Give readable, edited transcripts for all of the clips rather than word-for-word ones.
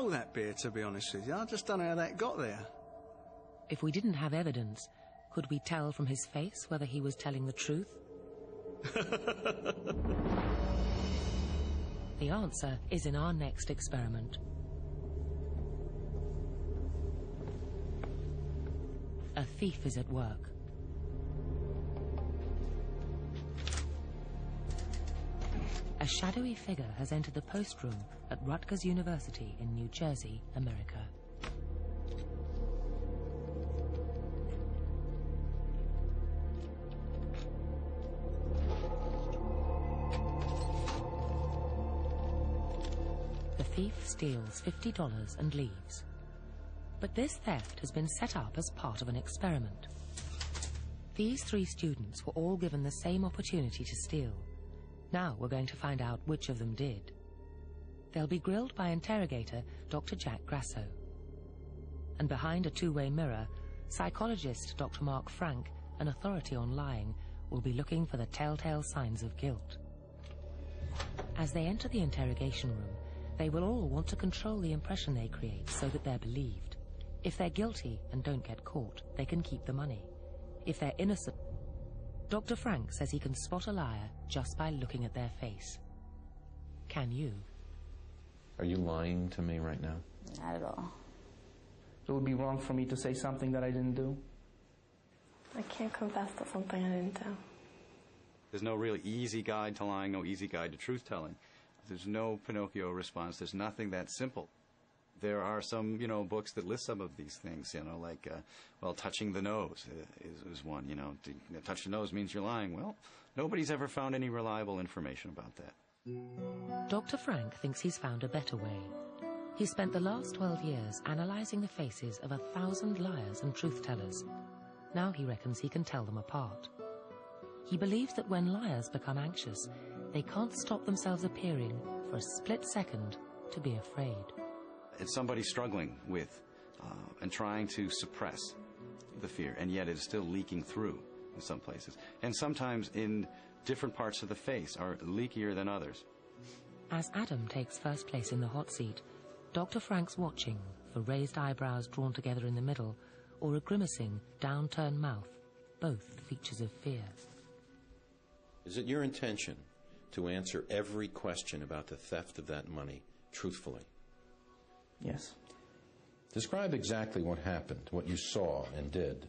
stole that beer, to be honest with you. I just don't know how that got there. If we didn't have evidence, could we tell from his face whether he was telling the truth? The answer is in our next experiment. A thief is at work. A shadowy figure has entered the post room at Rutgers University in New Jersey, America. The thief steals $50 and leaves. But this theft has been set up as part of an experiment. These 3 students were all given the same opportunity to steal. Now we're going to find out which of them did. They'll be grilled by interrogator Dr. Jack Grasso. And behind a two-way mirror, psychologist Dr. Mark Frank, an authority on lying, will be looking for the telltale signs of guilt. As they enter the interrogation room, they will all want to control the impression they create so that they're believed. If they're guilty and don't get caught, they can keep the money. If they're innocent, Dr. Frank says he can spot a liar just by looking at their face. Can you? Are you lying to me right now? Not at all. It would be wrong for me to say something that I didn't do. I can't confess to something I didn't do. There's no really easy guide to lying, no easy guide to truth-telling. There's no Pinocchio response. There's nothing that simple. There are some, books that list some of these things, like, touching the nose is one, To touch the nose means you're lying. Well, nobody's ever found any reliable information about that. Dr. Frank thinks he's found a better way. He spent the last 12 years analyzing the faces of 1,000 liars and truth-tellers. Now he reckons he can tell them apart. He believes that when liars become anxious, they can't stop themselves appearing for a split second to be afraid. It's somebody struggling with and trying to suppress the fear, and yet it's still leaking through in some places. And sometimes in different parts of the face are leakier than others. As Adam takes first place in the hot seat, Dr. Frank's watching for raised eyebrows drawn together in the middle or a grimacing, downturned mouth, both features of fear. Is it your intention to answer every question about the theft of that money truthfully? Yes. Describe exactly what happened, what you saw and did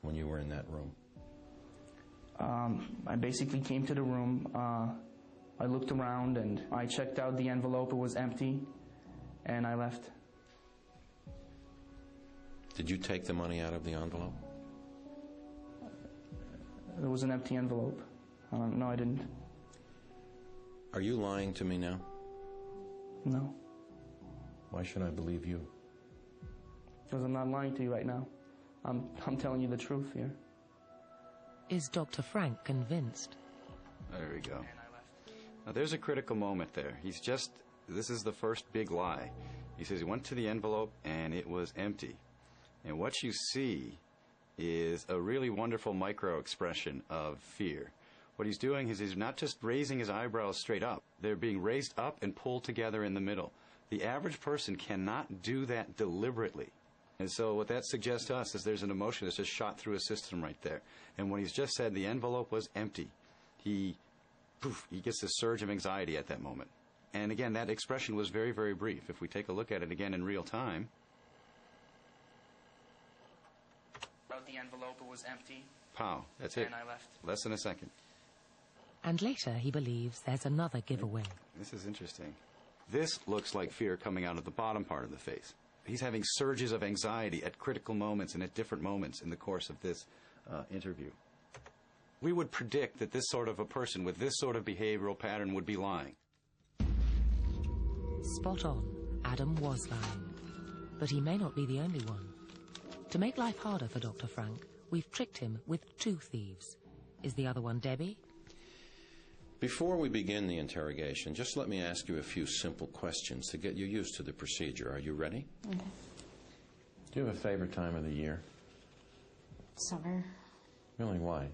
when you were in that room. I basically came to the room. I looked around and I checked out the envelope. It was empty, and I left. Did you take the money out of the envelope? It was an empty envelope. No, I didn't. Are you lying to me now? No. Why should I believe you? Because I'm not lying to you right now. I'm telling you the truth here. Is Dr. Frank convinced? There we go. Now there's a critical moment there. This is the first big lie. He says he went to the envelope and it was empty. And what you see is a really wonderful micro expression of fear. What he's doing is he's not just raising his eyebrows straight up. They're being raised up and pulled together in the middle. The average person cannot do that deliberately. And so what that suggests to us is there's an emotion that's just shot through his system right there. And when he's just said the envelope was empty, he gets this surge of anxiety at that moment. And again, that expression was very, very brief. If we take a look at it again in real time. About the envelope, it was empty. Pow, that's it. And I left. Less than a second. And later he believes there's another giveaway. This is interesting. This looks like fear coming out of the bottom part of the face. He's having surges of anxiety at critical moments and at different moments in the course of this interview. We would predict that this sort of a person with this sort of behavioral pattern would be lying. Spot on. Adam was lying. But he may not be the only one. To make life harder for Dr. Frank, we've tricked him with 2 thieves. Is the other one Debbie? Before we begin the interrogation, just let me ask you a few simple questions to get you used to the procedure. Are you ready? Okay. Do you have a favorite time of the year? Summer. Really, why?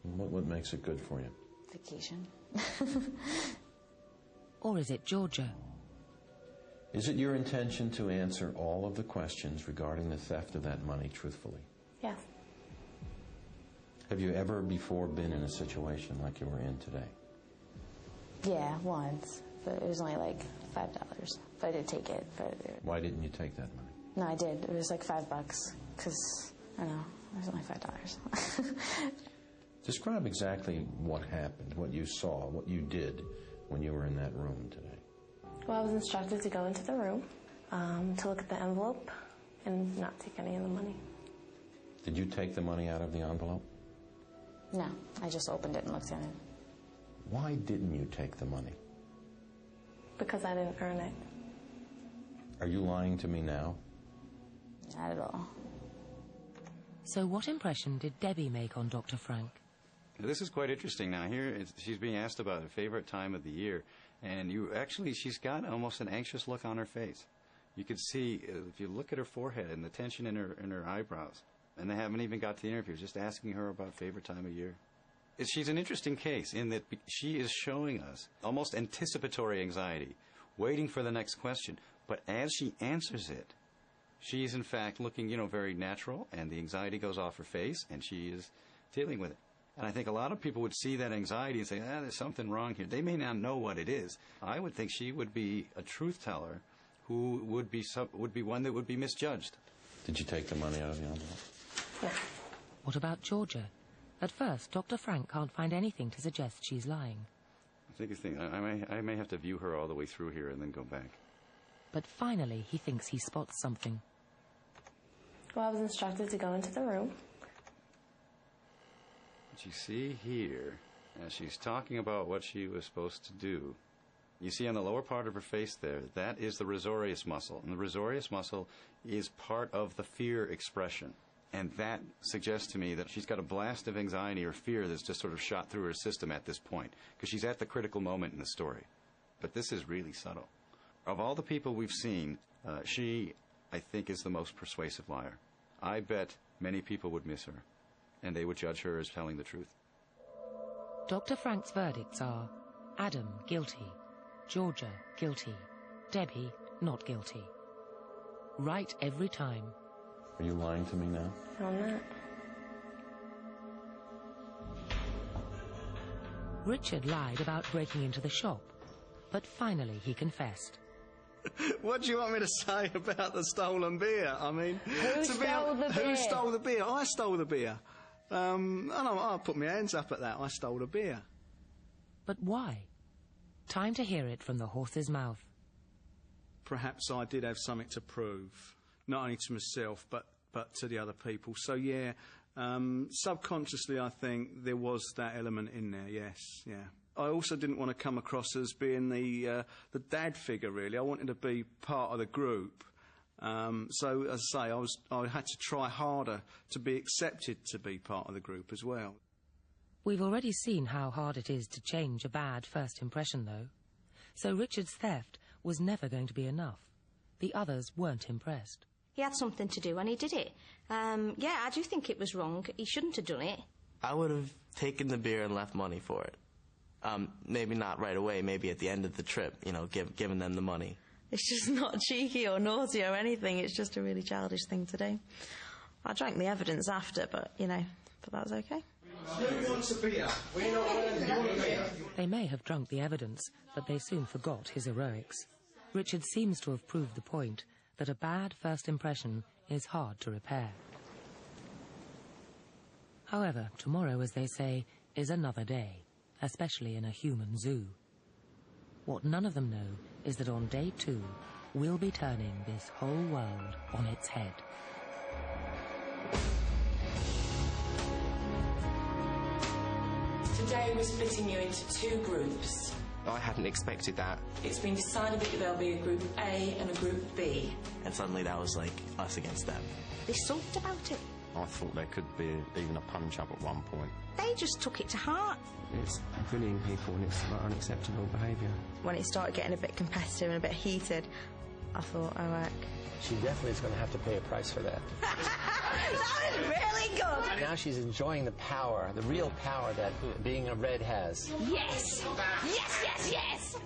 What makes it good for you? Vacation. Or is it Georgia? Is it your intention to answer all of the questions regarding the theft of that money truthfully? Yes. Have you ever before been in a situation like you were in today? Yeah, once. But it was only like $5. But I did take it. Why didn't you take that money? No, I did. It was like $5 because, I don't know, it was only $5. Describe exactly what happened, what you saw, what you did when you were in that room today. Well, I was instructed to go into the room, to look at the envelope and not take any of the money. Did you take the money out of the envelope? No, I just opened it and looked at it. Why didn't you take the money? Because I didn't earn it. Are you lying to me now? Not at all. So what impression did Debbie make on Dr. Frank? This is quite interesting. Now, here she's being asked about her favorite time of the year, and she's got almost an anxious look on her face. You could see, if you look at her forehead and the tension in her eyebrows, and they haven't even got to the interview, just asking her about favorite time of year. She's an interesting case in that she is showing us almost anticipatory anxiety, waiting for the next question. But as she answers it, she is in fact looking, very natural, and the anxiety goes off her face, and she is dealing with it. And I think a lot of people would see that anxiety and say, there's something wrong here. They may not know what it is. I would think she would be a truth teller who would be one that would be misjudged. Did you take the money out of the envelope? No. What about Georgia? At first, Dr. Frank can't find anything to suggest she's lying. I think I may have to view her all the way through here and then go back. But finally, he thinks he spots something. Well, I was instructed to go into the room. What you see here, as she's talking about what she was supposed to do, you see on the lower part of her face there, that is the risorius muscle. And the risorius muscle is part of the fear expression. And that suggests to me that she's got a blast of anxiety or fear that's just sort of shot through her system at this point, because she's at the critical moment in the story. But this is really subtle. Of all the people we've seen, she, I think, is the most persuasive liar. I bet many people would miss her, and they would judge her as telling the truth. Dr. Frank's verdicts are Adam, guilty. Georgia, guilty. Debbie, not guilty. Right every time. Are you lying to me now? No, I'm not. Richard lied about breaking into the shop, but finally he confessed. What do you want me to say about the stolen beer? I mean... Who stole the beer? Who stole the beer? I stole the beer. I'll put my hands up at that. I stole the beer. But why? Time to hear it from the horse's mouth. Perhaps I did have something to prove, not only to myself, but to the other people. So, yeah, subconsciously I think there was that element in there, yes, yeah. I also didn't want to come across as being the dad figure, really. I wanted to be part of the group. So, as I say, I had to try harder to be accepted to be part of the group as well. We've already seen how hard it is to change a bad first impression, though. So Richard's theft was never going to be enough. The others weren't impressed. He had something to do and he did it. Yeah, I do think it was wrong. He shouldn't have done it. I would have taken the beer and left money for it. Maybe not right away, maybe at the end of the trip, giving them the money. It's just not cheeky or naughty or anything. It's just a really childish thing to do. I drank the evidence after, but that was okay. Who wants a beer? They may have drunk the evidence, but they soon forgot his heroics. Richard seems to have proved the point that a bad first impression is hard to repair. However, tomorrow, as they say, is another day, especially in a human zoo. What none of them know is that on day 2, we'll be turning this whole world on its head. Today we're splitting you into 2 groups. I hadn't expected that. It's been decided that there'll be a group A and a group B. And suddenly that was like us against them. They sulked about it. I thought there could be even a punch-up at one point. They just took it to heart. It's bullying people and it's unacceptable behaviour. When it started getting a bit competitive and a bit heated, I thought, oh, heck. She definitely is going to have to pay a price for that. That was really good! Now she's enjoying the power, the real power that being a red has. Yes! Yes, yes, yes!